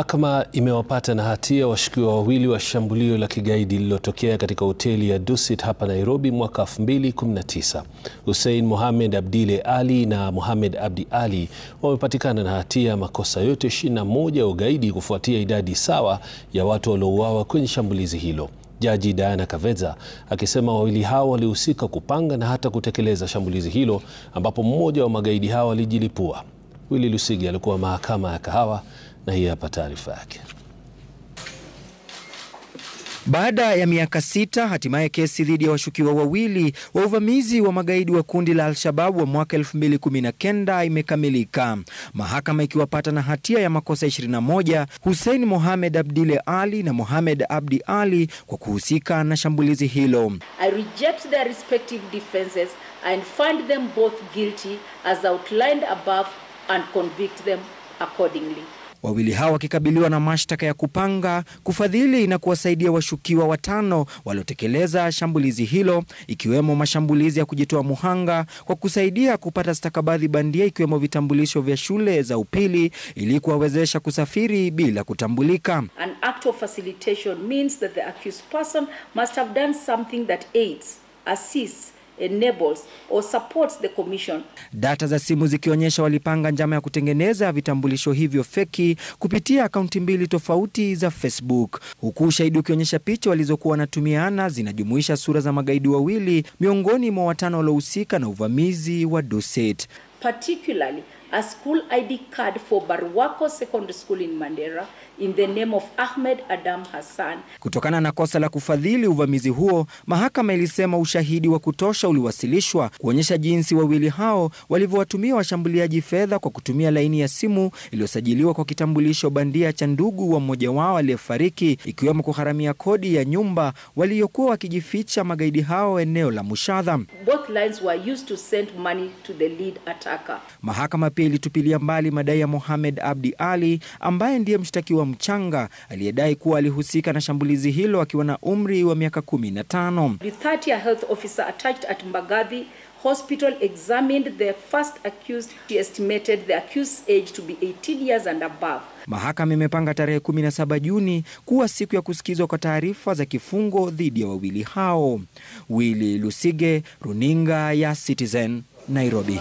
Mahakama imewapata na hatia washukiwa wawili wa shambulio la kigaidi lililotokea katika hoteli ya Dusit hapa Nairobi mwaka 2019. Hussein Mohamed Abdile Ali na Mohamed Abdi Ali wamepatikana na hatia ya makosa yote 21 ya ugaidi kufuatia idadi sawa ya watu waliouawa kwenye shambulizi hilo. Jaji Diana Kaveza akisema wawili hao walihusika kupanga na hata kutekeleza shambulizi hilo ambapo mmoja wa magaidi hao alijilipua. Willy Lusige alikuwa mahakama ya Kahawa na hii hapa taarifa yake. Baada ya miaka 6, hatimaye kesi dhidi ya washukiwa wawili wa uvamizi wa magaidi wa kundi la Al-Shabaab wa mwaka 2019 imekamilika. Mahakama ikiwapata na hatia ya makosa 21 Hussein Mohamed Abdile Ali na Mohamed Abdi Ali kwa kuhusika na shambulizi hilo. I reject their respective defenses and find them both guilty as outlined above and convict them accordingly. Wawili hao wakikabiliwa na mashtaka ya kupanga, kufadhili na kuwasaidia washukiwa 5 waliotekeleza shambulizi hilo, ikiwemo mashambulizi ya kujitoa muhanga kwa kusaidia kupata stakabadhi bandia ikiwemo vitambulisho vya shule za upili ili kuwawezesha kusafiri bila kutambulika. An act of facilitation means that the accused person must have done something that aids, assists, enables or supports the commission. Data za simu zikionyesha walipanga njama ya kutengeneza vitambulisho hivyo feki kupitia akaunti 2 tofauti za Facebook, huku ushahidi ukionyesha picha walizokuwa wanatumiana zinajumuisha sura za magaidi wawili miongoni mwa 5 waliohusika na uvamizi wa Dusit. Particularly a school ID card for Barwako Secondary School in Mandera in the name of Ahmed Adam Hassan. Kutokana na kosa la kufadhili uvamizi huo, mahakama ilisema ushahidi wa kutosha uliwasilishwa kuonyesha jinsi wawili hao walivyowatumia washambuliaji fedha kwa kutumia laini ya simu iliyosajiliwa kwa kitambulisho bandia cha ndugu wa mmoja wao aliyefariki, ikiwemo kuharamia kodi ya nyumba waliokuwa wakijificha magaidi hao eneo la Mushadha. Both lines were used to send money to the lead attacker. Mahakama pia ilitupilia mbali madai ya Mohamed Abdi Ali ambaye ndiye mshtakiwa mchanga aliyedai kuwa alihusika na shambulizi hilo akiwa na umri wa miaka 15. The 30-year health officer attached at Mbagathi Hospital examined the first accused. He estimated the accused's age to be 18 years and above. Mahakama imepanga tarehe 17 Juni kuwa siku ya kusikizwa kwa taarifa za kifungo dhidi ya wawili hao. Willy Lusige, Runinga ya Citizen, Nairobi.